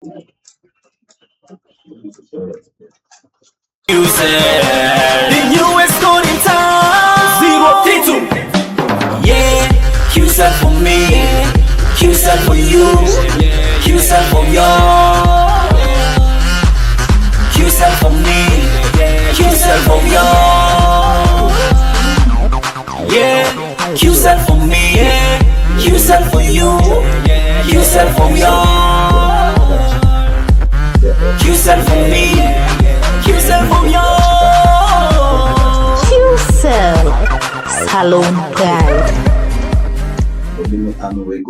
You said the US code in town 032. Yeah, Q said for me, Q said for you, Q said for y'all, Q said for me, Q said for y'all. Yeah, Q said for me, Q said for you, Q said for y'all, Q said for me, Q said for y'all. QCell Salon Pride.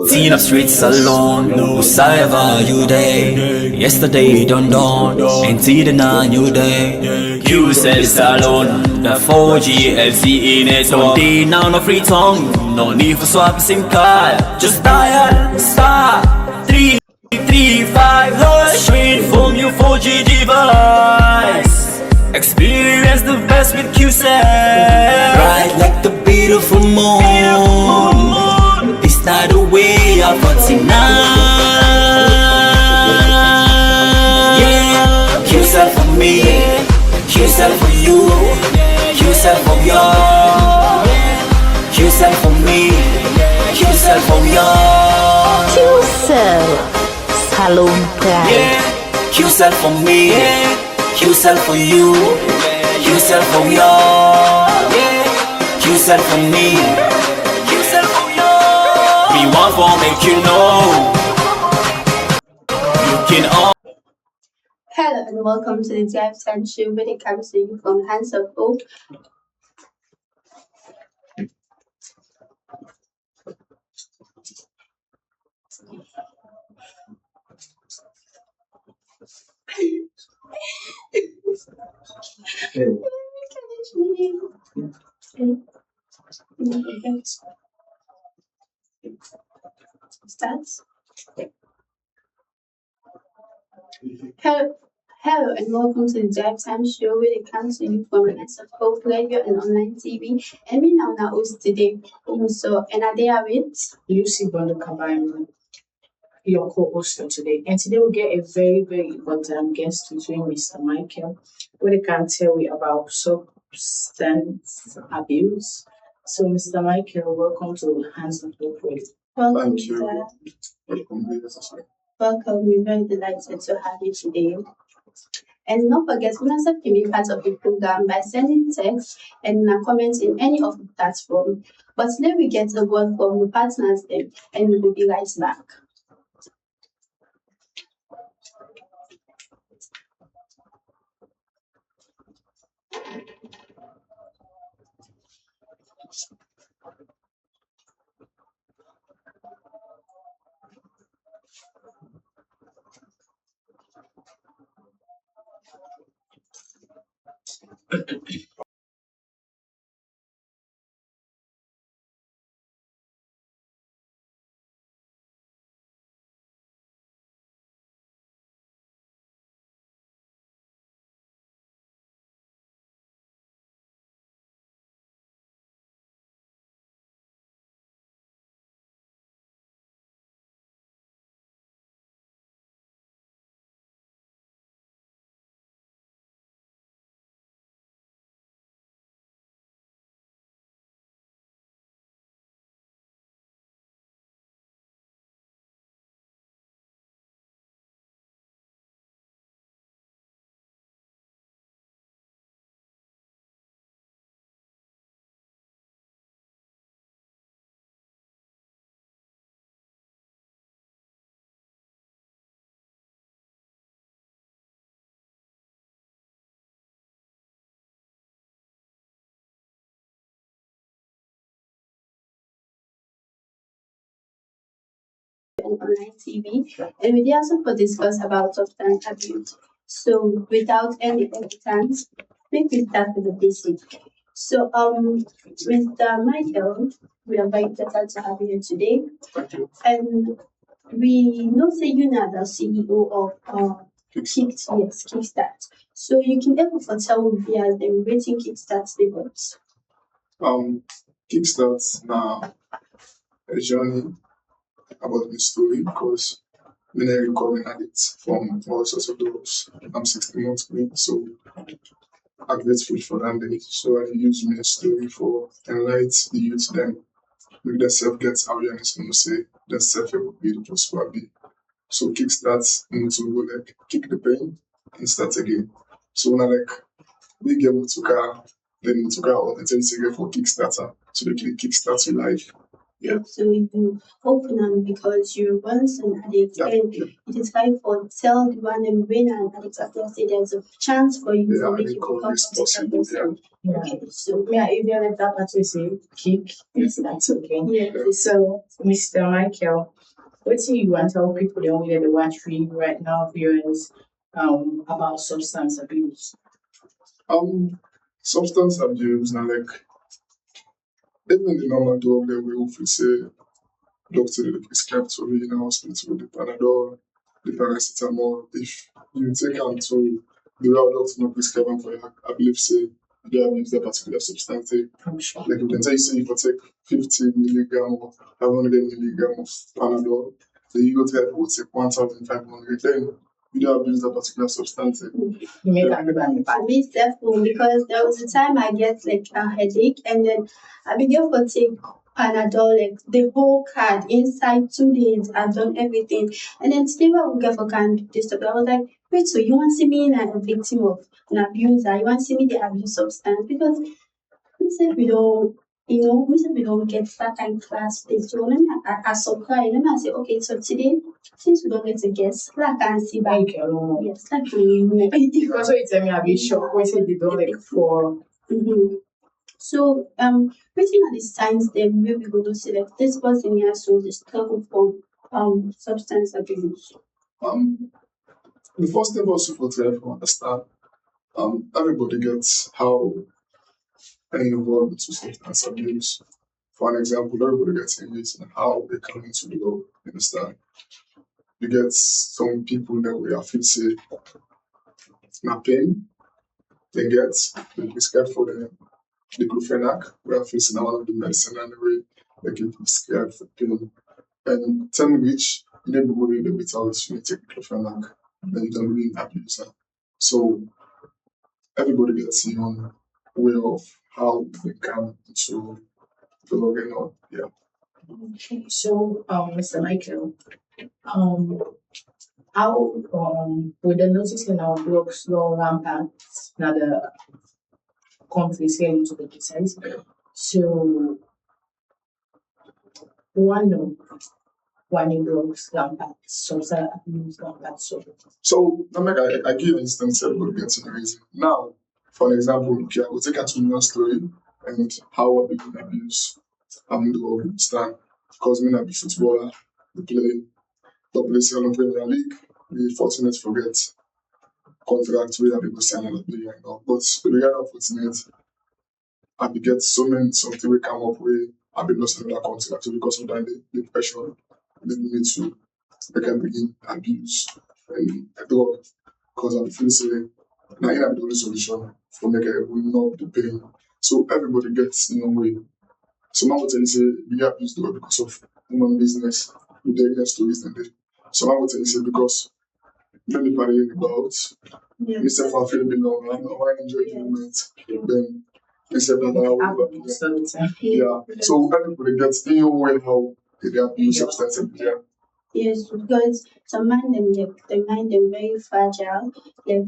Teen up street salon, no saliva you day. Yesterday done dawn, and tea the new day. QCell salon, the 4G LTE network. Day now no free tongue, no need for swap SIM card. Just dial star 335 hash straight from your 4G device. Experience the best with QCell. Bright like the beautiful moon. It's not the way of 49. Yeah, QCell for me, QCell for you, QCell for y'all, QCell for me, QCell for y'all. QCell Salon Pride. Yeah, QCell for me, QCell for you, QCell for y'all, QCell for me, QCell for y'all. We want to make you know you can all. Hello and welcome to the Drive Time Show where it comes to you from Hands of Hope. Starts. Hello and welcome to the Drive Time Show where it comes to you from Hands of Hope Radio and online TV. And me now host today. So and are they are with Lucy Bondo Kabayan, your co-host for today. And today we get a very, very important guest between Mr. Michael, where they can tell you about substance abuse. So, Mr. Michael, welcome to Hands of Hope Radio. welcome. Thank you. Welcome. We're very delighted to have you today. And don't forget, women can be part of the program by sending text and comments in any of the platforms. But today we get a word from the partners and we will be right back. And online TV, and we also for discuss about substance abuse. So without any hesitance, make we start with the basic. So Mr. Michael, we are very glad to have you today. And we know say you are the CEO of Kickstart. So you can ever tell me as the rating Kickstart labels. Kickstart now a journey about the story because been a recovering addict from all sorts of drugs. I'm 16 months clean, so I'm grateful for that day. So I use my story for enlighten the youth then make themselves get awareness and say themselves will be the just what be. So kickstart into go like kick the pain and start again. So when I like we get Mutuka, then Mutuka or the thing for Kickstarter. So they can kickstart your life. Yeah. So you open up because you're once an addict Yeah. and it is time for tell the one and when an addict after say there's a chance for you Yeah, to make they you call become this a better possible. person. Yeah. Okay, so Yeah, even if that part we say kick, yes, that's okay. yeah. So, Mr. Michael, what do you want to tell people that we are watching right now, viewers, about substance abuse? Substance abuse now like even the normal drug that we often say doctor they prescribe to me in the hospital, the Panadol, the paracetamol. If you take them to the way doctor not prescribe them for you, I believe say they abuse that particular substance. I'm sure. Like you can say if you take 50 milligram or 500 milligram of Panadol, the ego type will take 1,500. Then you don't abuse that particular substance. You make everybody For me, it's definitely because there was a time I get like a headache and then I began to take Panadol, like the whole card inside 2 days. I've done everything. And then today when we get for kind this stuff, I was like, wait, so you want to see me a victim of an abuser? You want to see me the abuse substance? Because we said we don't, we said we don't get that kind of class thing. So let me I surprise. Let me say, okay, so today, since we don't get a guest, I can see back. Thank you. Yes, like we Because what you tell me, I'll be shocked when you don't like for. Mm-hmm. So, waiting at the signs, then maybe we will say that this person here so the struggle from substance abuse. The first step also for to everyone understand everybody gets how involved into substance abuse. For an example, everybody gets engaged in how they come into the law, understand? You get some people that we are feel say not pain, they get the prescribed for the diclofenac, we are facing one of the medicine and the way they can prescribe for pain. And tell me which neighborhood they without you take diclofenac, then you don't really abuse her. So everybody gets their own way of how they come to the law and all. Yeah. So, Mr. Michael, how with the notice in our drugs law rampant now the countries here into the precise. So one know one drugs rampant, substance abuse rampant. So I give an instance everybody gets the reason. Now, for an example, okay, I will take a 2 minute story and how I been abused the stand. Because me I be footballer, we play top place on Premier League, we fortunate to get contract where I be go sign and play right now. But we are unfortunate, I be get so many something we come up with, I be lost another contract because of that the pressure lead me to make I begin abuse and drug because I feel say now in the only solution for make I will not the pain. So everybody gets in your way. Some will tell you say we abuse drug because of human business with the evidence stories and some will tell you say because many partying about myself I feel belong and I want to enjoy the moment. Then instead that I will yeah. So everybody gets in your way how they abuse substance abuse. Yeah. Yes, because some mind them like the mind them very fragile, like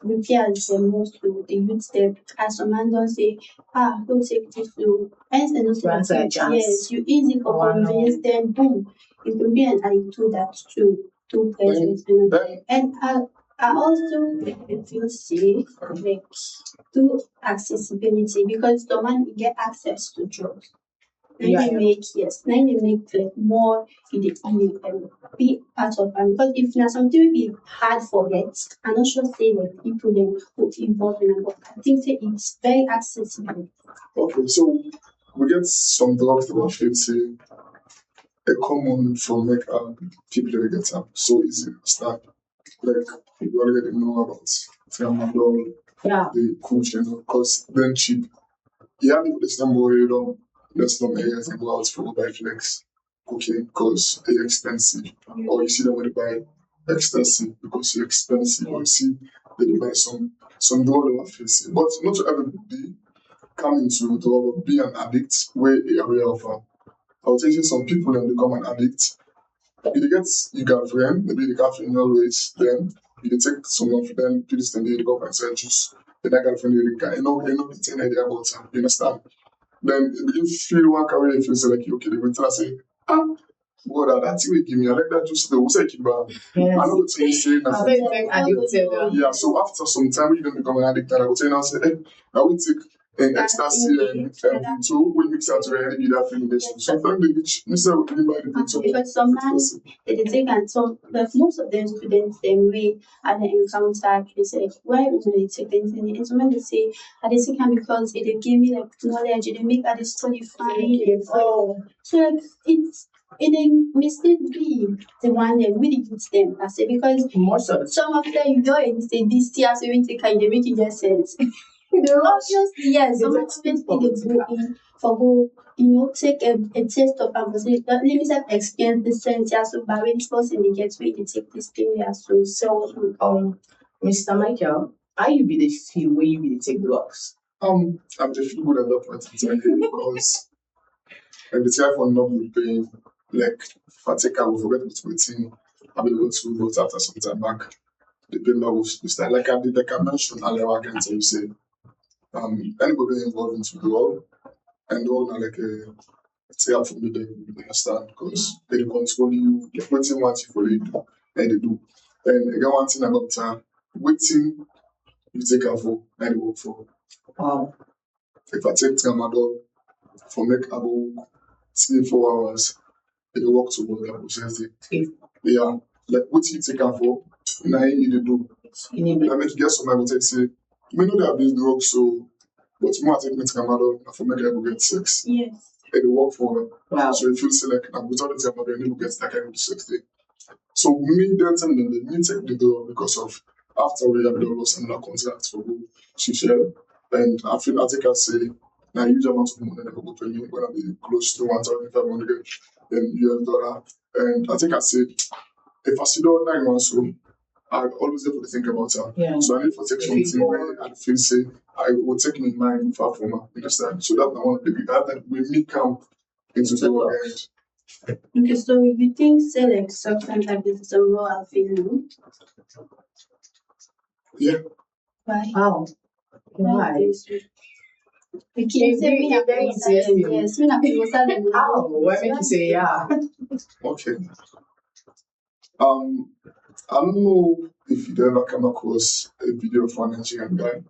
repairs them most to the youth them as some man don't say, don't take this slow. Hence they don't say Once I chance. yes, you easy for convenience, then boom, it will be an addict to that too present. And I also feel safe like to accessibility because the man will get access to drugs. Now they make like more in the be part of them. Because if now something will be hard forget, I'm not sure say like people then who involved in it, but I think say it's very accessible. Okay, so we get some drugs that I feel say a common for make people that get up so easy to start. Like people already know about tramadol, the coaching, because then cheap. Yeah, people this number you know, there's some areas and go out for buy flex cooking because they're expensive. Or you see them when they buy ecstasy because it's expensive. Or you see they demand some drug they are facing. But not to everybody come into drug or be an addict where area of I would say some people then become an addict. If they get you got friend, maybe they got friend always, then you can take some of them to this thing they go and say juice. Then I got friend you know the thing idea about them, you understand? Then if you feel one career, if you say like okay, they will tell us say, ah, God, that's what give me. I like that juice they will say keep I know what you say I think like addicted. yeah, so after some time, you don't become an addict, and I would say now, say, hey, I will take an ecstasy and so we mix out to really be that feeling. Sometimes they reach, Mr. Would you buy the thing so Because sometimes they take and so but most of them students then we at the encounter they say why would they take things in it? When they say I they take them because it they give me like knowledge, it they make that they study fine. Oh, So like it's it then mistake be the one that really puts them I say because most of the some of them you don't say this tear so we take and they make it get sense. Obviously, yes, some of them they go in for go, take a taste of and say let me say experience the sense yeah, so by when this person they get where they take this thing yeah, so Mr. Michael, how you be the feel when you be the take drugs? I'm just feel good at that point in time because and the time for not be paying like if I take I will forget what's waiting, I'll be able to vote after some time back. The payment will start like I did like I mentioned earlier again so you say anybody involved into the world and all na like a say for me they understand because they control you, like waiting what you for you do and they do. And again one thing about waiting you take her for and they work for. Wow. If I take Tramadol for make about 3-4 hours, it will work towards that process. Yeah, like what you take her for, now you dey do. I make you get some I will take say, you know they abuse drugs so but more I take me Tramadol for make I go get sex. yes. It will work for her. Wow. So if you feel like I'm without the Tramadol, you will get that kind of sex day. So me then tell them they need take the drug because of after we have the lost another contract for who she shared. And I feel I think I say now huge amount of money that will go to you when I be close to 1,500 US dollar. And I think I said if I see the 9 months so I always have to think about her. Yeah. So I need to take something where I feel say I will take me in mind far from her. Understand? So that's one of the that we me come into the world. Okay, so you think say like substance abuse is a moral feeling? Yeah. Why? How? Why? We can say we are very interesting. yes, we are people How? Why make you say yeah? Okay. I don't know if you ever come across a video of one Nigerian guy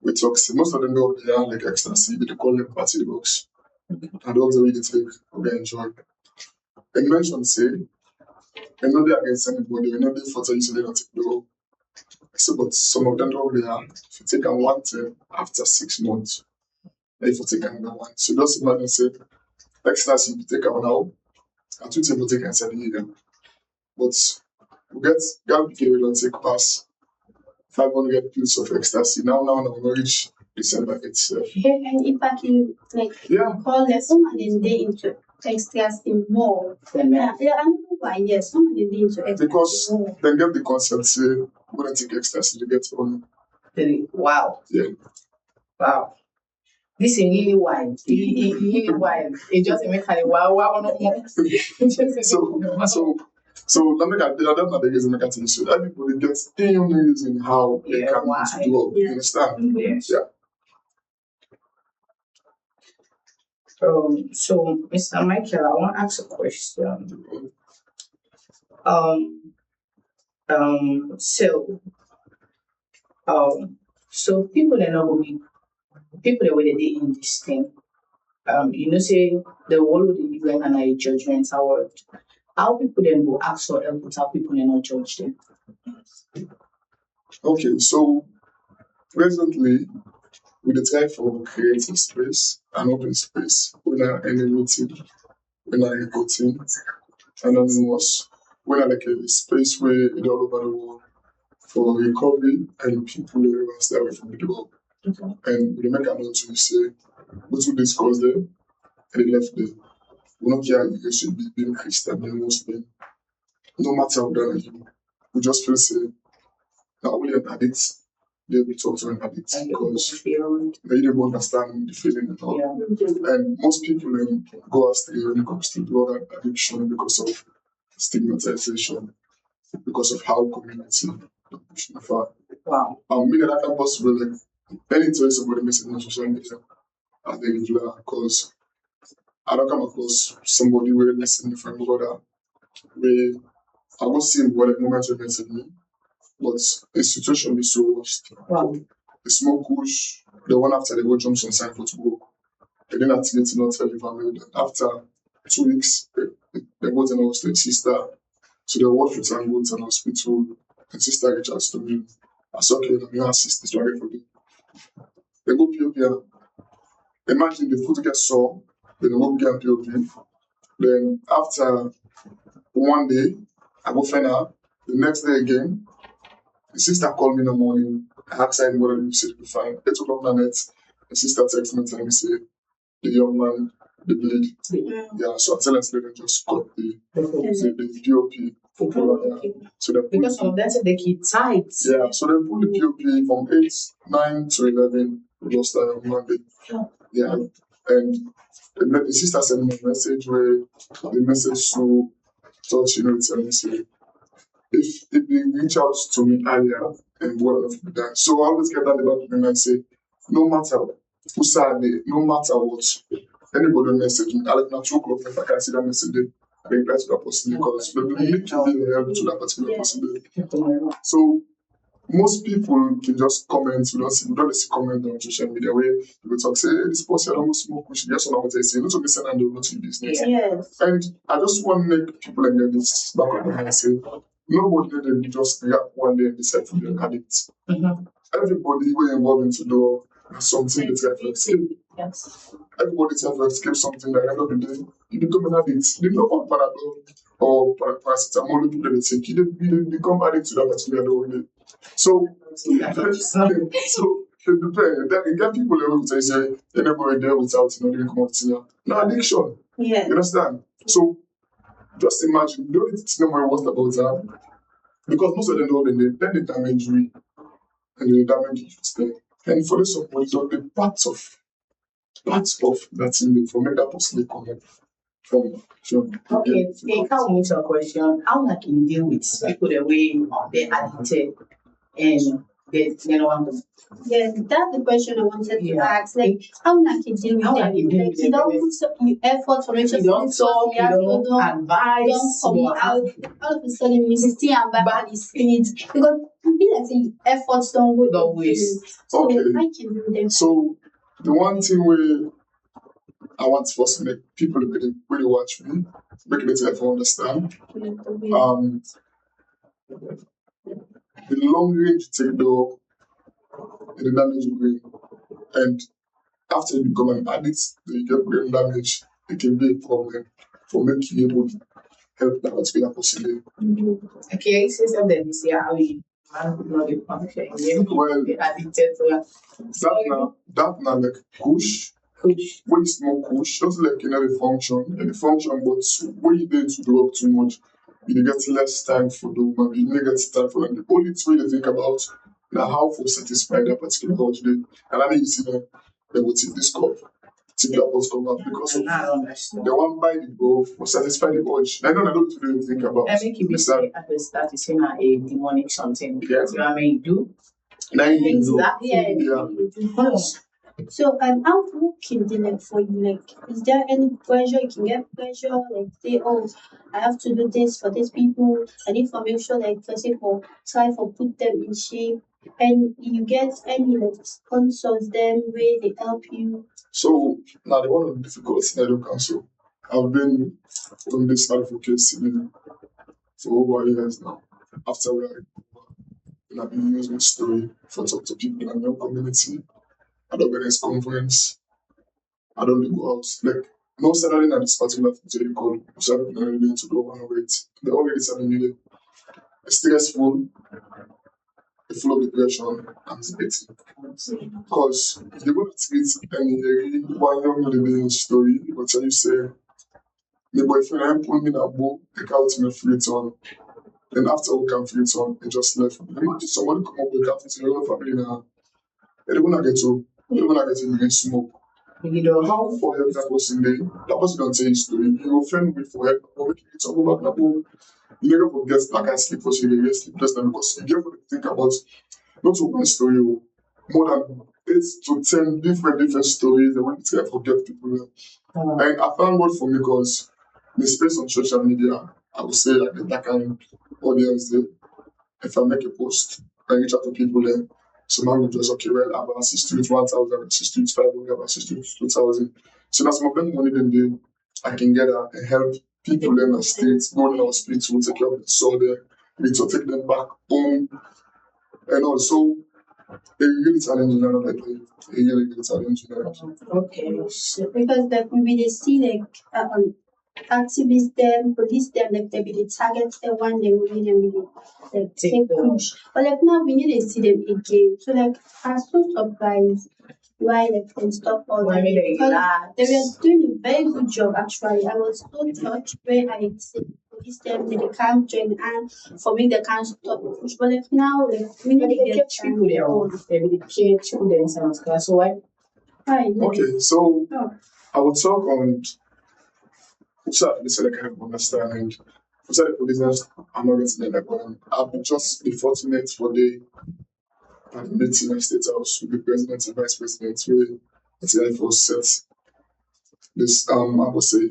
with toxic. Most of them know they are like ecstasy, they call them party drugs. And those are really take or enjoy. And you mentioned say, I know they are against anybody, I know they for you so they don't take the drug. So but some of them know they are if you take a one term after 6 months, then if you take another one. So just imagine say ecstasy you take out now, and 2 people take inside the year. But we get people we don't take pass 500 pills of ecstasy. Now we reach December itself. And if I can like Yeah. call that someone in day into ecstasy more. Yeah, I don't know why, yes, someone in day into ecstasy Because more. they get the concept say we don't take ecstasy, they get on. Wow. Yeah. Wow. This is really wild. Really wild. It just makes me wow. So let me get that's not the reason I can so everybody gets any reason how they Yeah, come why? into the world. You Yeah. understand? Yes. Yeah. So Mr. Michael, I want to ask a question. So people that know me, people that were they in this thing. Say the world we live in and a judgmental world. How people then go ask for help without people they not judge them? Okay, so presently we try for creating space, an open space, when I any meeting, when I voting, anonymous, when I like a space where it all over the world for recovery and people who stay away from the world. Okay. And we make an to say, we to discuss them and they left there. We don't care if you should be being Christian, being Muslim, no matter what you we just feel say not only an addict, they will talk to an addict And because feel, they don't understand the feeling at all. yeah. And most people go astray when it comes to drug addiction because of stigmatization, because of how community push them far. Wow. Me that can possible like anytime somebody message on social media, I think it's like because I don't come across somebody where listen from brother where I was seeing what a moment you message me, but the situation is so worst. Wow. The smoke push, the one after they go jump some sign for to go. They didn't activate not tell the family. After 2 weeks, they go to an hospital, sister. So they work with and go to an hospital. And sister reached out to me. I said, okay, let me assist this one for me. They go POP. Imagine the foot gets sore, then they go POP. Then after 1 day, I go find her. The next day again, the sister called me in the morning. I asked her what you said, fine. 8 o'clock at night. The sister texted me telling me, say, the young man, the bleed. Yeah, so I tell them to just cut the POP for Poland. Yeah. So they Because some of them say they keep tight. yeah, so they pull the POP from 8, 9 to 11. We just started on Monday. Yeah, and the sister sent me a message where the message to touch, tell me, say, if they reach out to me earlier and what have you done. So I always get that about me and say, no matter who said it, no matter what, anybody message me, I like not 2 o'clock if I can see that message, I reply to that person because we need to be help to that particular person. So most people can just comment, we don't see comment on social media where people talk, say, hey, this person don't smoke, we should just know what they say, not to be sent and do not to business. Yes. And I just want to make people like this back on and say, nobody didn't just react one day and decide to be an addict. Mm-hmm. Everybody were involved into the something that try to escape. Yes. Everybody try to escape something that end of the day, you become an addict. They know about Panadol or paracetamol, people they take, you become addict to that particular drug. So, so it depends. Then you get people who will say, anybody there without doing continue. No addiction. Yeah. You understand? So just imagine, the only thing I worst about that, because most of them know then they damage you and they damage you stay. And for the support, the parts of that thing for make that person come up from. Okay, in how we your question, how I can deal with people the way they're addicted and they don't want to. Yes, that's the question I wanted to Yeah. ask. Like, how can you deal with How them? can you deal Like, with you them? don't put some effort for it. You don't talk, you don't don't advise, come you out. All of a sudden, you still and back is it because it be like saying efforts don't go Don't in waste. vain. So Okay. I can do them. So the one thing where I want to first make people really watch me, make it easier to understand. The long range take though the damage brain, and after you become an addict, you get brain damage. It can be a problem for making you able to help that particular person. Okay, say something you say how you not the function. Well, Be addicted to that now like push. push. When you smoke kush, just like the function, but when you did to do up too much, you get less time for the woman, you don't get time for them. The only way they think about now how to satisfy that particular urge. And I mean you see them, they will take this cup, take that was come out because of I understand. they want buy the goal for satisfy the urge. I don't really think about I make you be say at the start you say now a demonic something because you are made do. now you do. Exactly. Yeah. So, how can they like for you? Like, is there any pressure? You can get pressure, like say, oh, I have to do this for these people. I need to make sure, like, for example, try for put them in shape, and you get any like sponsors them where they help you. So now the one of the difficult scenario council. I've been on this advocacy for over years now. After I've been using my story for talk to people in my community. I don't organize conference. I don't go out. Like no salary at this particular thing called salary to go on weight. They already telling me it's stressful, it's full of depression, anxiety. Because if you want to treat any one young lady in story, it will tell you say my boyfriend I'm pulling me in a book, take out my free return. Then after we can feel it on, it just left. Imagine somebody come up with that in your own family now. They don't want to get to, they don't want to get to begin smoke. You know, How for help that person there? That person don't tell his story. You offend me for help, but we can talk about that. You never forget black and sleep for you get sleepless now because you get to think about not one story, more than 8 to 10 different stories. And when you try to forget people. And I thank God for me because the space on social media, I would say like that kind audience there. If I make a post, I reach out to people there. So man will just okay, well, I have assist with 1,000, assist with 500, I have assist with 2,000. So that's some of them money then I can get and help people in the states, go in the hospital, take care of the soul there, need to take them back home. And also a really challenging and like a really challenging. okay. So because like when they see like activists them, police them, like they be the target the one they will really like take push. But like now we need to see them again. So like I'm so surprised why like they stop all Why that. me they Because relax? they were doing a very good job actually. I was so touched when I see police them they can't join and for me they can't stop push. But like now like we But need they to get catch people there, they will catch people there in some class. So why? fine. Okay, so Oh. I will talk on this like I have understanding. For the police, I'm not getting like I've been just be fortunate for the meeting in State House with the president and vice president where the was set this I would say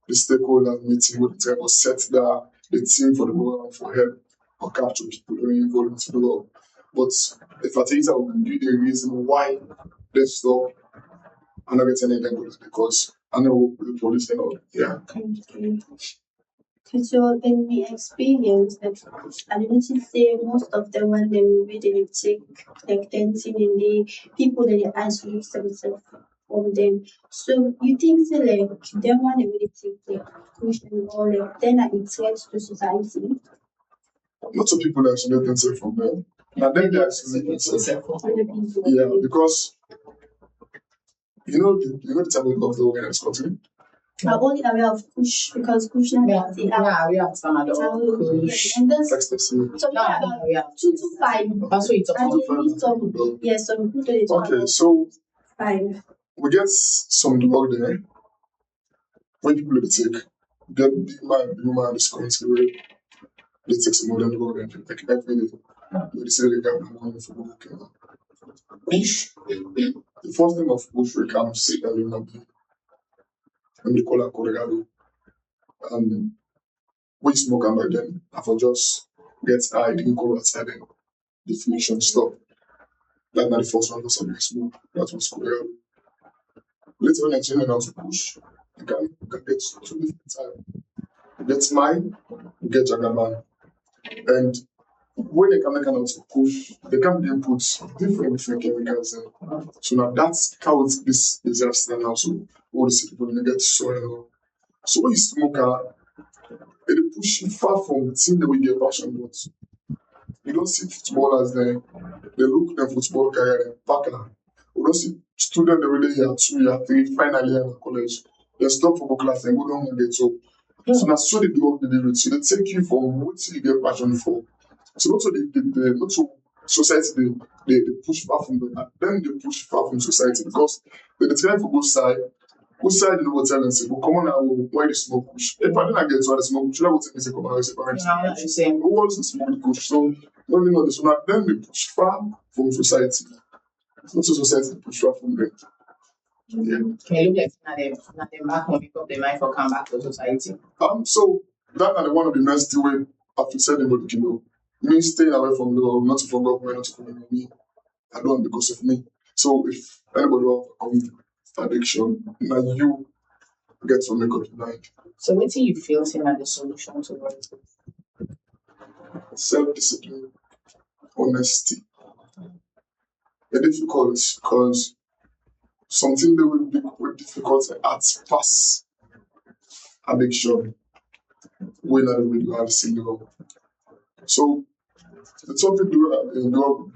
the stakeholder meeting with the was set the team for the program for help or capture people who are involved into the law. But if I think I will give you the reason why they stop, I'm not getting any police because I know the police and all. Yeah. Okay. So in my experience, like I noticed say most of them when they really take like dancing in the people that they isolate themselves from them. So you think say like them when they really take like push and all like then are a threat to society Lots of people isolate themselves from them. And then they isolate themselves. other people. Yeah, because you know the type of love the way in this country. I'm only aware of push because push now Yeah, they are yeah, we have some other push. and that's Text them. so Yeah, about yeah. 2 to 5. That's what it's And about. you need some yes, some people they talk Okay, about so 5. we get some drug there. When people they take, get the woman this country where they take some of them drug and they take every day. They say they got no money for working. Push. The first name of push we can see that we not be when they call her Colorado. And we smoke and by then I for just get high, didn't go outside and the definition stop. That's not the first one because I smoke. That was Colorado. Later when I change how to push, you can get 2 different types. You get mine, you get Jagaban. And when they can make an to push, they can be put different chemicals in. So now that's how this disaster now. So all the people when they get soil. So when you smoke they push you far from the thing that we get passion about. You don't see footballers there, they look them football career and partner. We don't see students they really year 2, year 3, final year in college. They stop football class and go down and get up. So that's so they do the delivery. So they take you from what you get passion for. So not so not so society they push far from them, then they push far from society because they try for both side. Both side in the hotel and say, well, come on now, why the smoke push? If I didn't get to the smoke push, I would say, come on, I say, who wants to smoke push? So when you know this one, then they push far from society. It's not so society push far from them. Yeah. Can you look like them back home pick up the mind for come back to society? So that are one of the nice way after saying about me staying away from the not from government, not from me. I don't because of me. So if anybody will addiction, now you get to make up your mind. So what do you feel saying that the solution to it? Self-discipline, honesty. It's difficult because something that will be quite difficult at pass addiction when I will have single. So the topic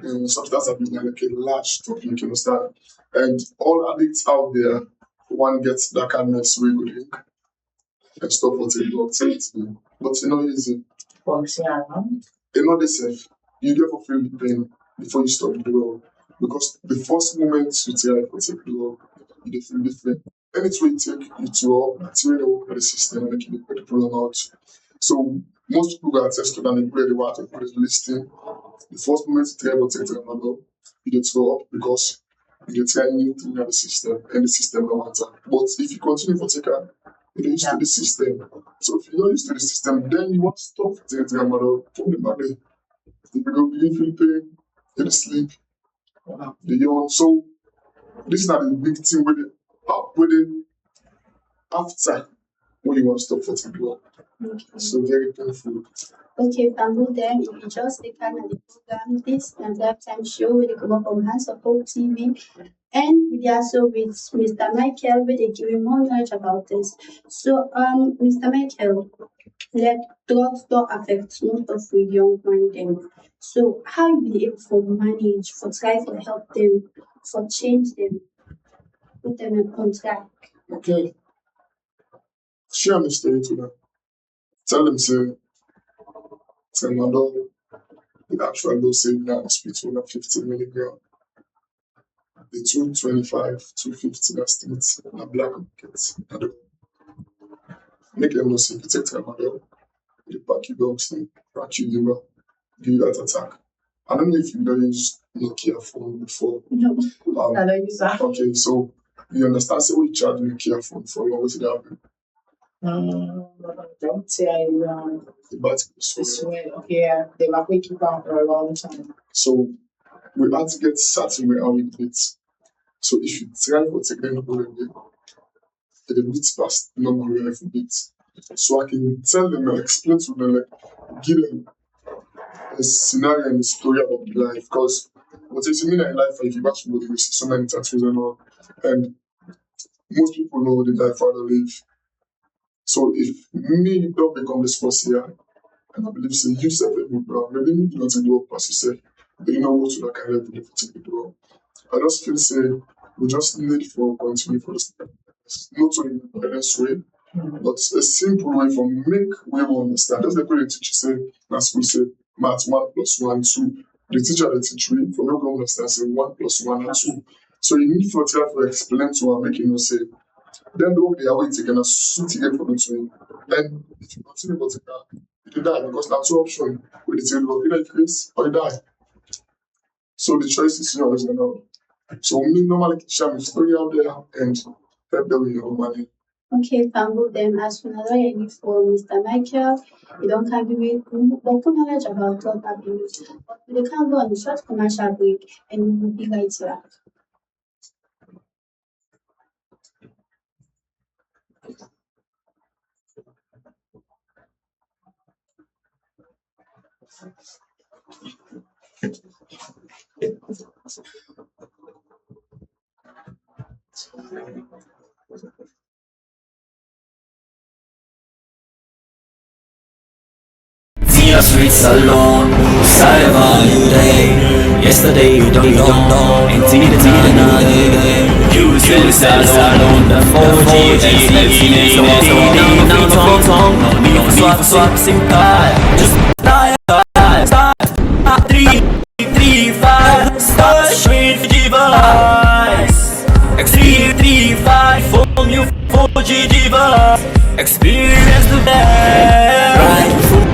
in substance abuse is like a large topic, you understand? And all addicts out there, one gets that kind of mess with and stuff what it. But it's not easy. from say around. Another self, you get for feel the pain before you stop the drug. Because the first moment you try to take the drug, you dey feel different. Anything you take, you to up, until you work with the system, make you put the problem out. So most people go attest to that they play the water, put it listing. The first moment you try to take the drug, you get to up because you dey try new thing in the system, and the system don't matter. But if you continue for take am, you dey used to the system. So if you're not used to the system, then you want to stop taking the drug, problem are there. You go begin feel pain, you dey sleep, the yawn. So this is not the big thing with it. With it after when you want to stop for the drug. Okay. So very painful. Okay, Bamboo, then if you just the kind of the program, this and that time show where they come up from Hands of Hope TV. And we also with Mr. Michael, where they give you more knowledge about this. So, Mr. Michael, let drugs don't affect most of the young mind them. So, how you be able to manage, for try to help them, for change them, put them on track? Okay. Share my story to them. Tell them say Tramadol, the actual dose in the hospital na 50 milligram. The 225, 250 na street na black market. Na the make them know say if you take Tramadol, they pack you dogs and pack you liver, give you that attack. I don't know if you don't use Nokia phone before. No. I know you say. Okay, so you understand say we charge Nokia phone for long as it happen. Don't say I The battery is this full. way. Okay, yeah, they might keep on for a long time. So we had to get certain way how we do it. So if you try to take the number again, the bit past number every bit. So I can tell them and explain to them, like give them a scenario and a story about the life. Because what is mean in life if you watch somebody we see so many tattoos and all. And most people know the life I live. So if me don't become this person here, and I believe say you self a good bro, maybe me don't take the work past yourself, but you know what to that kind of people to take the door. I just feel say we just need for continue for this not so in the balanced way, but a simple way for make we will understand. That's like when the teacher say, na school say math 1 + 1 2. The teacher they teach we for make we understand say 1 + 1 and 2. So you need for try to explain to her, make you know say then the work they are waiting and suit to get for them to then if you continue to take that, you die because that's two options with the tail either you face or you die. So the choice is yours and all. So me normally share my story out there and help them with your money. Okay, Bamboo, then as for another need for Mr. Michael, you don't can give me local knowledge about drug abuse, but we can go on a short commercial break and we will be right back. See your streets alone, saliva you day. Yesterday you don't know, and see the night. You still alone, the 4G, so now the song, no need for swap, SIM card. Just start 3, 5, start straight device. X335 from you 4G device. Experience the best. Right.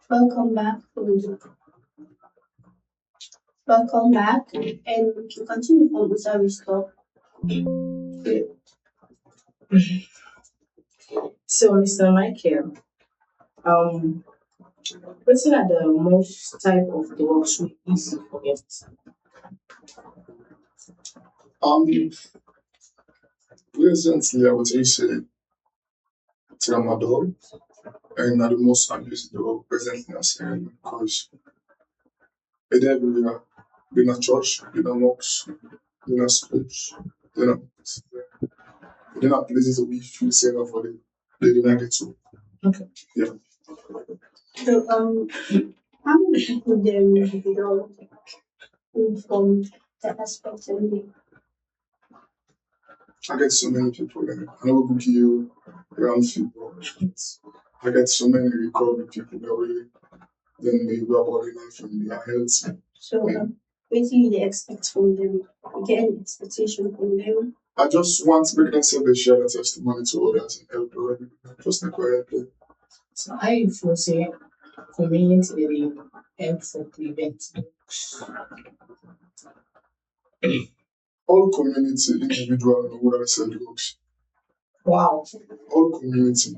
Welcome back. Welcome back, and we can continue from where we stop. So, Mr. Michael, what are the most type of drugs we easy forget? Recently, I would say tramadol, and not the most abused drug presently as because it everywhere. In a church, in a mosque, in a schools, in a places that we feel safer for them. They did not get to. Okay. Yeah. So, how many people there will be from the aspect of the I get so many people there. I know book you around people. I get so many recovery people that way. Then they go about their life and they are healthy. So, what do you expect from them? You get any expectation from them? I just want to make them say they share their testimony to others and help them. Just like quietly. So, I feel say community really help for prevent. All community, individual, and who sell drugs. Wow. All community.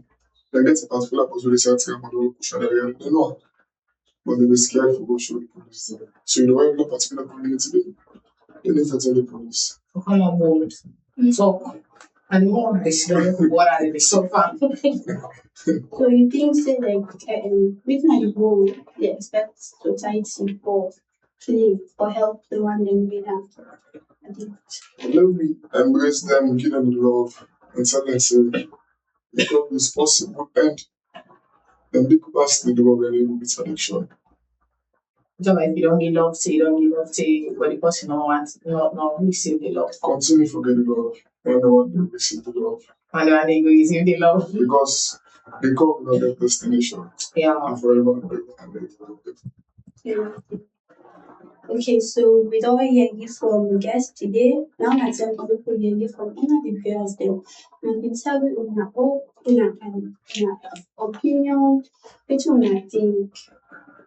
They get a particular person they say tramadol, area. They know. But they be scared to go show the police. So you know why that particular community they need to tell the police. Come on board. Talk. And more this what are they so far? So you think say like with my goal they expect society for clean or help the one them being addict. Let me embrace them, give them love, and tell them say because it's possible and then big capacity do very able with addiction. Just like you don't give love to, you don't give love to, but the person don't want, not receive the love. Continue to get the love when the one you receive the love. And when they go receive the love. Because they come with their destination. Yeah. And forever and ever. Yeah. Okay, so with all hearing from guests today, now I'm telling people hearing from one of the girls them, and we tell you una opinion, which one I think,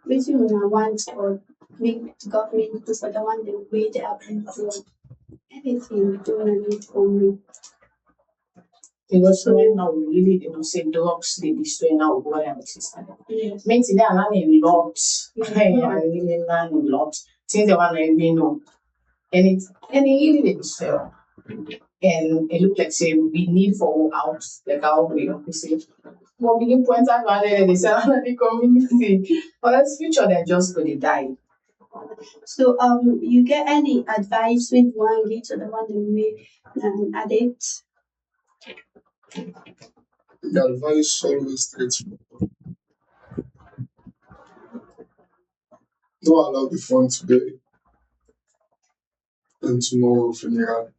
which one I want or make the government do for the one the way they are for anything doing need from me. Because so now really they don't say drugs they destroy now our system. Yes. Means they are learning a lot. They are really learning a lot. Things they want to really know. And it really they destroy. And it look like say we need for out like our way of say. But begin point out one day they say the community. But that's future they're just gonna die. So you get any advice with one give to the one that we addict? The advice always states don't allow the fun today and tomorrow funeral.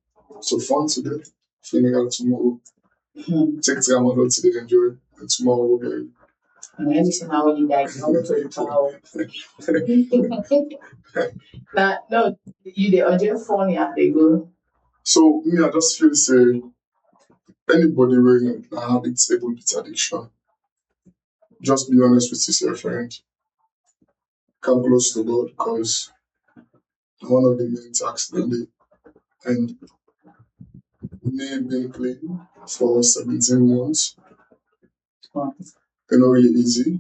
So fun today, funeral tomorrow. Take time out today, enjoy, and tomorrow will be And anything I only die, you know, to power. Now, no, you they are just funny as they go. So me, I just feel say anybody with a habit able with addiction, just be honest with yourself, friend. Come close to God because one of the main tasks that they and me being clean for 17 months, you know, really easy.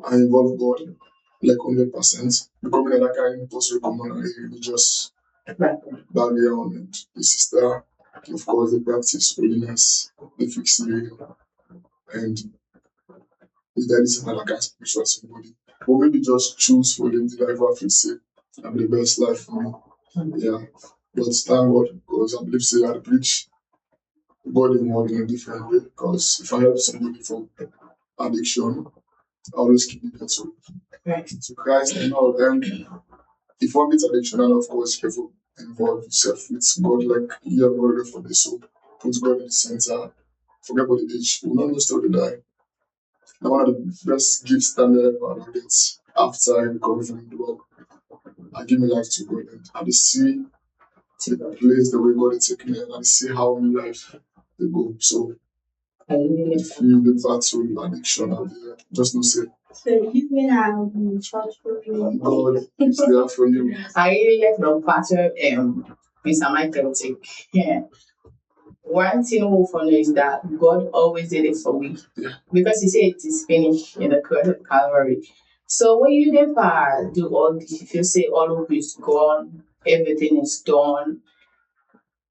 I involve God like 100%. Becoming that kind of post common religious barrier on it. The sister, of course, they practice holiness, they fix living, and if there is another kind of spiritual somebody. Or maybe just choose for them the life I feel say I'm the best life for me. Yeah. But thank God, because I believe say I preach God involved in a different way. Because if I help somebody from addiction, I always keep it to Christ and all. And if one beats addiction, and of course, you have to involve yourself with God, like you have God for this. So put God in the center, forget about the age, we'll not know still to die. Now, one of the best gifts that I get after I recover from the world, I give my life to God and I just see the place the way God is taking me and I see how my life they go. So if you the battle addiction out there, just know say So you've been out in church for God is there for you. I really like from Pastor Mr. Michael take. Yeah. One thing we follow is that God always did it for me. Yeah. Because he said it is finished in the cross of Calvary. So when you never do all this, if you say all hope is gone, everything is done,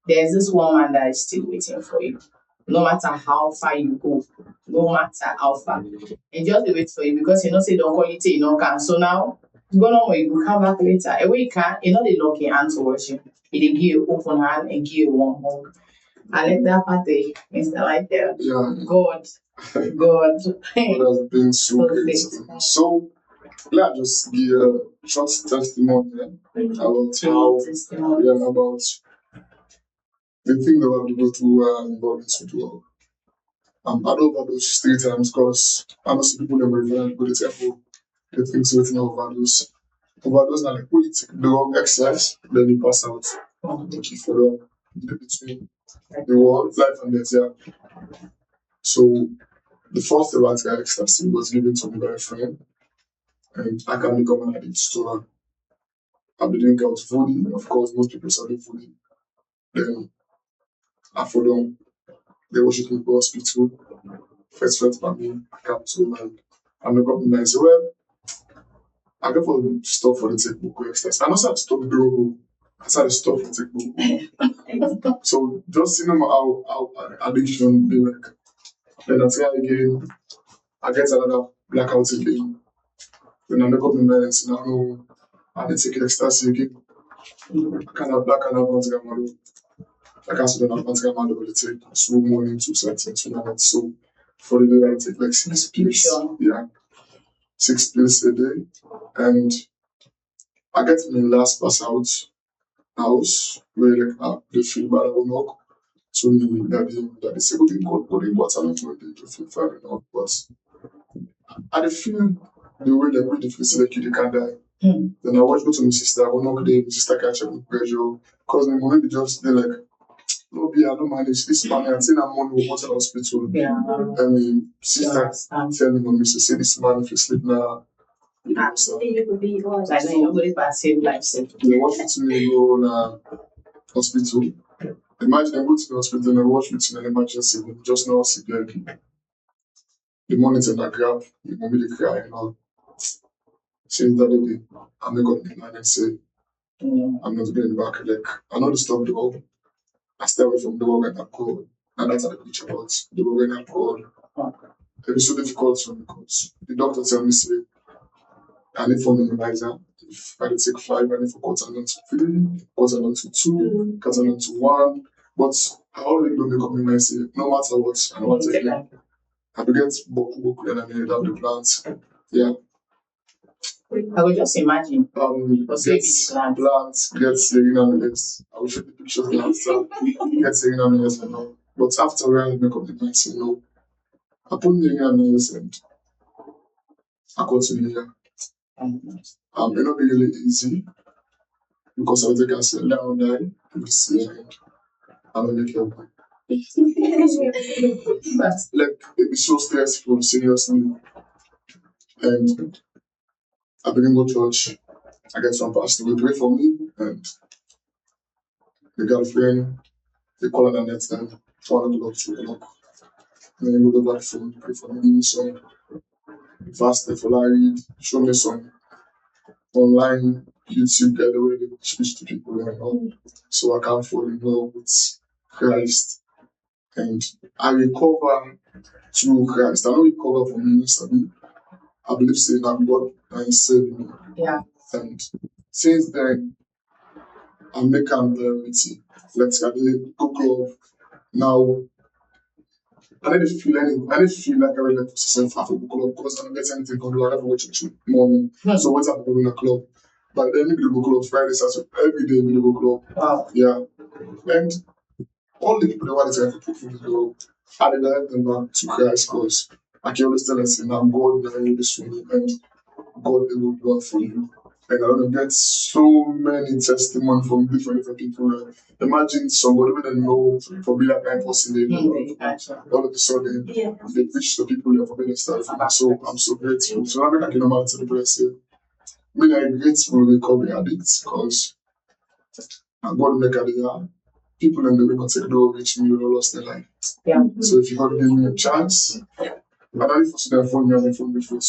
there's this woman that is still waiting for you. No matter how far you go, no matter how far. And just wait for you because you know say don't call it you know can. So now go on you will come back later. And when you can, you know they lock your hand towards you. It give you open hand and give you one hug. I like that party, Mr. Like that. Yeah. God. God has been so great to me. So let's just give a short testimony about how about the thing that we have to go through involved in spiritual. I don't overdose 3 times because I know some people never even go to temple. They think so it's not overdose. Overdose are like when you take the wrong exercise, then you pass out. Thank you for the between the world, life and death, yeah. So the first ever ecstasy was given to me by a friend, and I can become an addict to her. I've been doing out fully, of course, most people started fully. Then I followed they worship me for hospital. First by me, I come to and I make up my mind, say, well, I go for stuff for the take book ecstasy. I also have to stop the road. I started to stop the take book. So just how addiction they work. Then I try again, I get another blackout again. Then I make up my mind and say, no, I need to take ecstasy again. I can't have black and have one to my I can't sit down and take my double take so morning to 2 nights. So for the day I take like 6 pills. Yeah. 6 pills a day. And I get in the last pass out house where like they feel bad I will knock. So that they say good in God, but in what's not when they feel fine enough. But I feel the way they really feel like you can't die. Then I watch go to my sister, I will knock the sister catch up with pressure. Cause my mom maybe just they like no be I don't manage this man and say I'm money will go to the hospital. Yeah. And my sister tell me mommy say this man if you sleep now. So you could be yours. I know nobody can save life. they watch it to me go on hospital. Imagine I go to the hospital and I watch it in an emergency room, just now CPIP. The monitor that grab, the mommy they cry and all. Since that day, I make up my mind and say, I'm not going back. Like I know the stop the dog. I stay away from the dog and alcohol. And that's how the picture about the dog and alcohol. It is so difficult for me because the doctor tell me say I need for minimizer. If I take 5, I need for cut down to 3, cut down to 2, cut down to 1. But I already don't make up my mind say no matter what, I don't want to take it. I will get boku and I need have the plants. Yeah. I will just imagine. Get plants, get Serena millets. I will show the pictures last time. Get Serena millets and all. But after I make up the mind say no. I put me in and I got to the year. It not be really easy because I think I said down there this year and I don't make help. Like it be so stressful, seriously. And I begin go church. I get some pastor to pray for me and the girlfriend, they call her the next time, 1 o'clock, 2 o'clock. And then we go back to pray for me, give me some fast for I read, show me some online YouTube guide where they speak to people and all. So I can fall in love with Christ. And I recover through Christ. I don't recover from ministry. I believe saying that God and saved me. Yeah. And since then, I make an priority. Let's get the go club. Now, I need to feel like I will let myself have a book club because I don't get anything from I never watch it morning. So what's happening in a club? But then maybe the book club Friday, Saturday, every day with the book club. Wow. Yeah. And all the people that want to put from the club, I did direct them back to Christ because I can always tell them, say, now God will do this for me and God will do it for you. And I don't get so many testimonies from different people. Imagine somebody we didn't know for being that kind of person they know. All of a sudden, they reach the people that forbidden stuff. So I'm so grateful. So I mean, I can imagine the people say, I'm grateful recovery addicts because I'm going to make a people in the way not take no reach me or lost their life. Yeah. So if you God give me a chance, I don't for their phone, I phone before,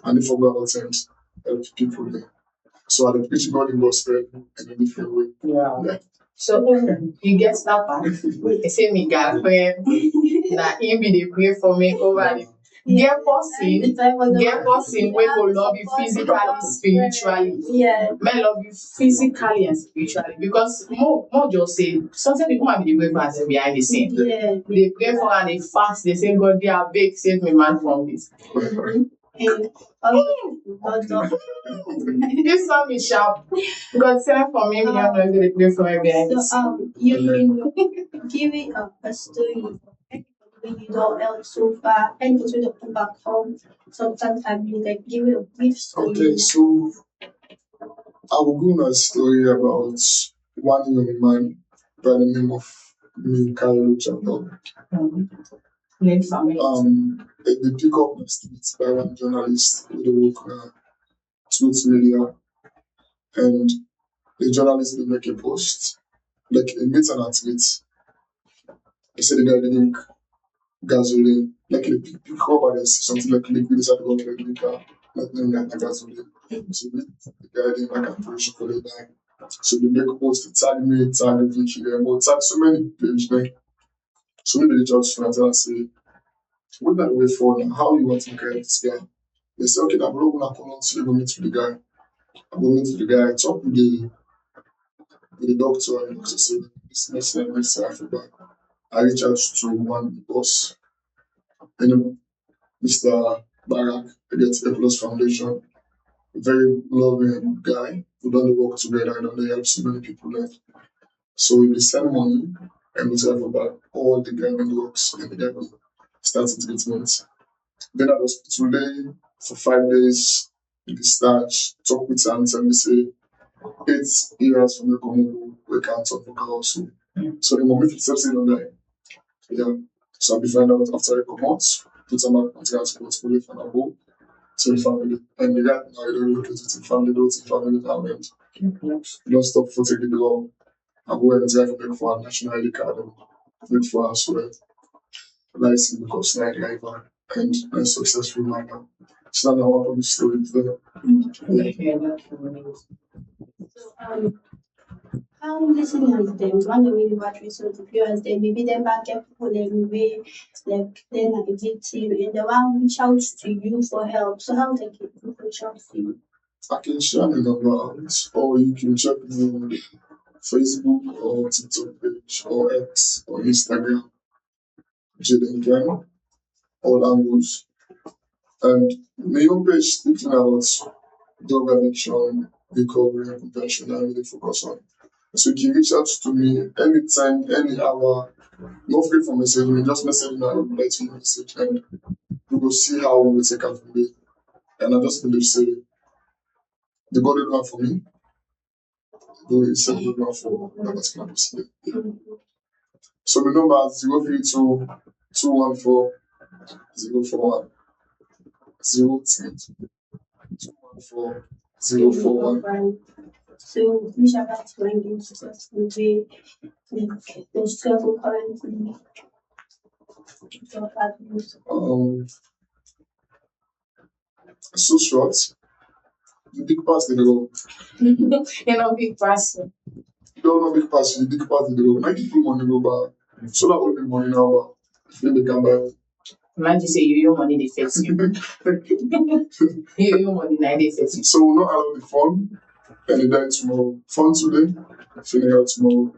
and if I go out and help people there. So I preach God in gospel in a different way. Yeah. So you get that part. I say me girlfriend, that him be dey pray for me over the get person wey go love you physically, spiritually. Yeah. Men love you physically and spiritually because more just say sometimes the woman be dey pray for herself behind the scene. Yeah. They pray for her and they fast. They say God, they are big, save me man from this. This song is sharp. God send for me, I'm not going to pray for me behind the scene. You giving a story when you don't help so far and go to the overcome. Sometimes I mean like give you a brief story. Okay, so I will go on a story about one young man by the name of Mikhail Chapel. They pick up the streets by one journalist with the work Truth Media, and the journalist will make a post, like a meet and a tweet. They said the guy didn't gasoline, like a pick up and something like liquid inside the water, like liquor, like the gasoline. So the guy didn't like operation for the guy. So they make a post, tag me, tag Vicky, but tag so many pages there. So maybe they just try and say, what that way for now? How you want to get this guy? They say, okay, I'm not gonna come on to go meet with the guy. I go meet with the guy, talk with the doctor, and also say, this next Africa. I reach out to one boss, Mr. Barak, I get A Plus Foundation, a very loving guy who done the work together and they help so many people there. So we send money and we tell about all the guiding works and the guy started treatment. Then I was today for 5 days in the starch, talk with her and tell me say 8 years from the Congo we can't talk about also. So the moment it's said on there. Yeah. So I'll be find out after I come out, put some material sports for life and I'll go to the family. And the guy now you don't look at the family, don't see family now and you don't stop for taking the law. I'll go and try to make for a national ID card and make for us for license because now driver and I'm successful right now. So now I want to story there. So how listeners them when they really watch results of viewers they maybe them back get people them way like then a victim and the one reach out to you for help. So how they get people reach out to you? I can share my number out or you can check me on Facebook or TikTok page or X or Instagram. Jaden Ghana, all angles. And my own page speaking about drug addiction, recovery, and prevention, I really focus on. So you can reach out to me anytime, any hour. No free for messaging me, just message me, I will reply to your message. And see how we will take am from there. And I just believe say the God will do am for me, do the same will do am for that particular person. Yeah. So the number 032 214 041 032 214 041. So which are that language just the way the struggle currently your values. So short, the big pass the go. You know, big person. Don't know big pass, the big pass the go. Make people money go back. So that all the money now, if they can buy. Imagine say your money they face you. Your money now they face you. So we'll not allow the fun and the die tomorrow. Fun today, feeling out tomorrow.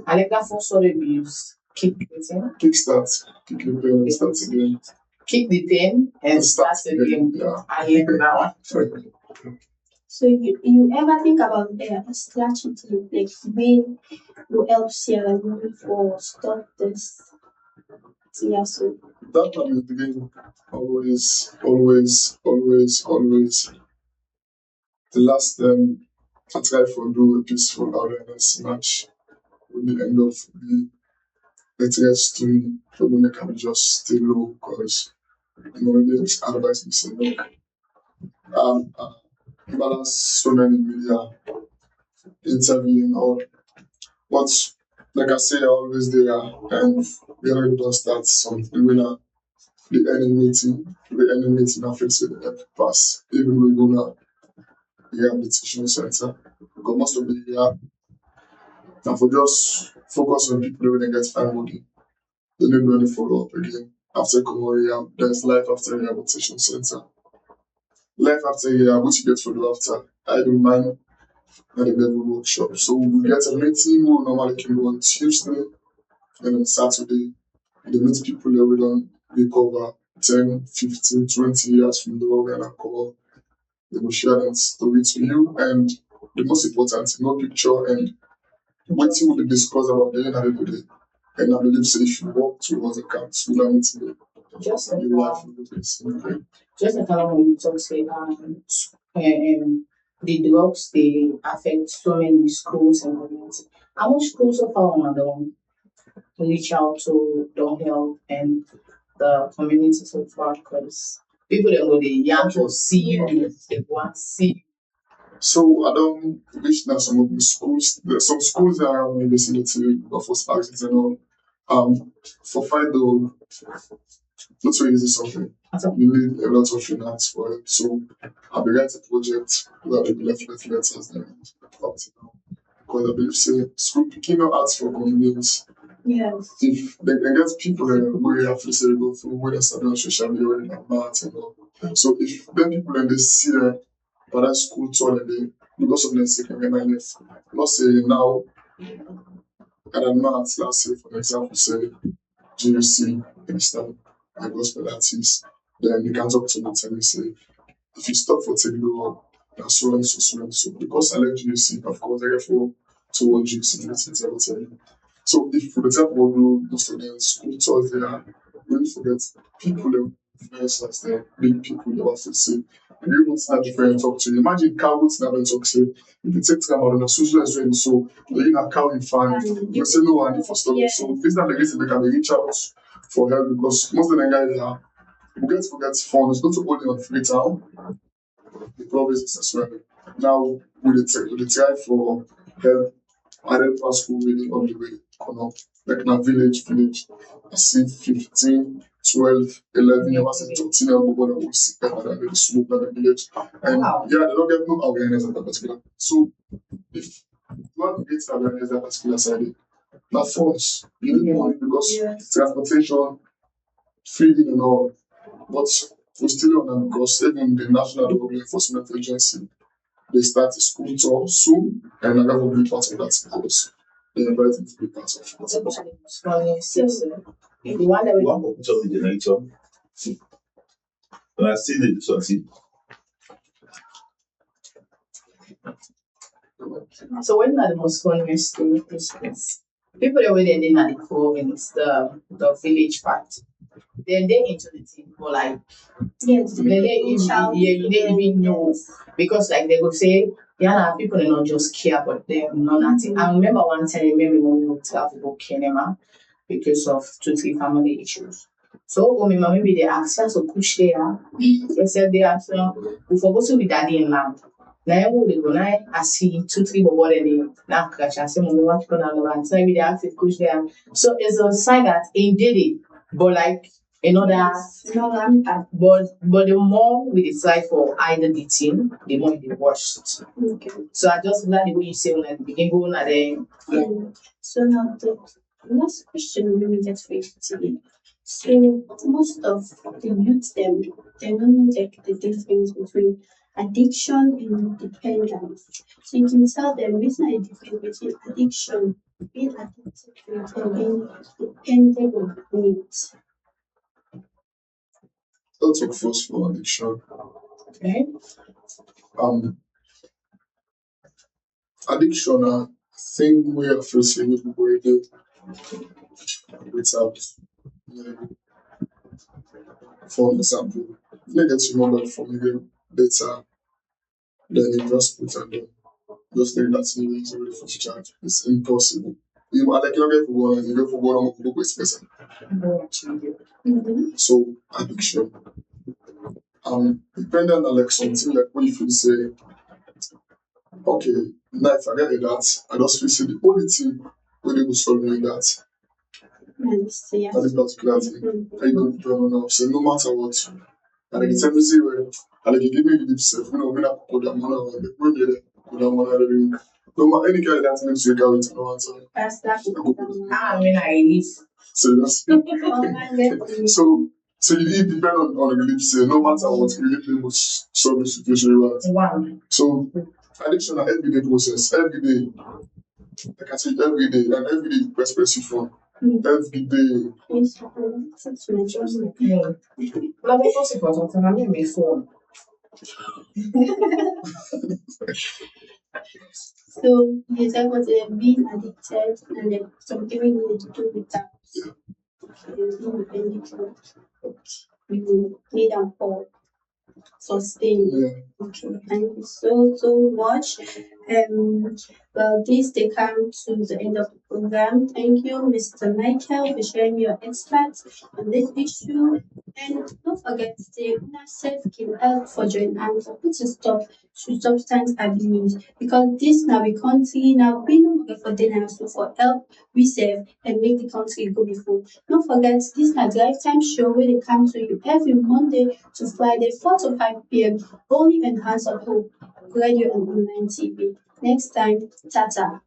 I like that for sorry abuse. Keep waiting. Kickstart, kick the pain and start again. Keep the pain and start again. Yeah. I hear that one. So you ever think about a strategy like way to help Sierra Leone for stop this? Yeah, so That one is the game. Always. The last I tried for do a peaceful awareness match with the end of the threats to me. For me, I can just stay low because maybe advice me say look. Balance so many media interviewing all. But like I say, I always there and we already don't start something when the any meeting affects the epic pass. Even we go now rehabilitation center. Because most of the year and for just focus on people when they get fine money. They don't do any follow up again. After common rehab, there's life after rehabilitation center. Life after rehab, what you get follow after. I don't mind at the level workshop. So we get a meeting we normally can do on Tuesday and on Saturday. They meet people that we don't recover 10, 15, 20 years from the world and alcohol. They will share that story to you and the most important thing, no picture and what you will discuss about the end of the day. And I believe so if you walk towards the camp, so that means Just like your life will be best. just like how when you talk say the drugs they affect so many schools and communities. How much schools so far on don't reach out to don't help and the community so far because people that go they young to see you, they want to see you. So I don't reach now some of the schools. Some schools are around my vicinity of for sparks and all. For fight though, not so easy something. You need a lot of finance for it. So I'll be writing a project where people left letters then up to now. Because I believe say school picking up arts for communities. yes. If they can get people where have to say go through where they start on social media and math and all. So if then people then they see but that school tour and they because of the second and I left. Not say now and I'm not let's say for example say GUC Insta and gospel artists, then you can talk to me and tell me say if you stop for Teglo and so and so. Because I like GUC, of course I refer to what GUC meetings I will tell you. So if for example we do most of the school tours they are really forget people that influencers there, big people that have to say you won't not different talk to you. Imagine cow would never talk to you. If you take time out on social as well, so you're a cow in fan, you say no one for stuff. So this is not the reason they can reach out for help because most of the guys are forget phones, not only on free time, the problem is as well. Now with the try for help, I don't pass school really all the way. Like na village. I see 15, 12, 11, I see 13 of people that will sit down and really smoke in the village. And yeah, they don't get no awareness at that particular. So if you want to get awareness at that particular side, not phones. You need money because transportation, feeding and all. But we still on them because even the National Drug Enforcement Agency, they start a school tour soon, and I will be part of that because they invite me to be part of it. The one that we One more picture of the generator. When I see this one, see. so when are the most funniest thing with this place? People that were there in the core and it's the village part. then they into the thing, but like Yes, they you didn't even know because like they would say, yeah, people do not just care about them, no nothing. I remember one time maybe when we would travel to Kenema because of 2-3 family issues. So when my maybe they asked us to push there, they said they asked we forgot to be daddy in land. Now we go now I see 2-3 bobo they now crash and say mommy what gonna run. So maybe they asked to push there. So it's a sign that he did it, but like another but the more we decide for either the team, the more the worst. Okay. So I just like the way you say when I begin going at them. So now the last question we will get for you today. So most of the youth them they don't know the difference between addiction and dependence. So you can tell them what's not the difference between addiction, being addicted to it, and being dependent on it. Let's talk first for addiction. Okay. Addiction, I think we are facing it already without, for example, you get to know that from your data, then you just put and then just think that's me is already for charge. It's impossible. You are like you're for one and you go for one of the best person. So addiction. Dependent on like something like when you feel say, okay, now if I get that, I just feel say the only thing when they will solve me that. Yeah. That is particular thing. I don't depend on so no matter what. And like tell me say well, and like you give me the self, you know, when I put that money on the when you put that money no matter any kind of that makes you go into no answer. That's that. When I release. So that's so you need depend on the belief say no matter what you really must solve the situation you want. One. So addiction is an everyday process, every day. Like I said, every day, and every day you expressive from. Every day. Well, I'm also for something. I'm in my phone. So you talk about being addicted and then something we need to do with that. You need and for sustain. Yeah. Okay, thank you so much. Well, they come to the end of the program. Thank you, Mr. Michael, for sharing your experts on this issue. And don't forget the self can help for join hands or put a stop to substance abuse because this now we country now we no longer for dinner so for help we serve and make the country go before. Don't forget this now the lifetime show where they come to you every Monday to Friday 4 to 5 p.m. only on Hands of Hope Radio and online TV. Next time, tata.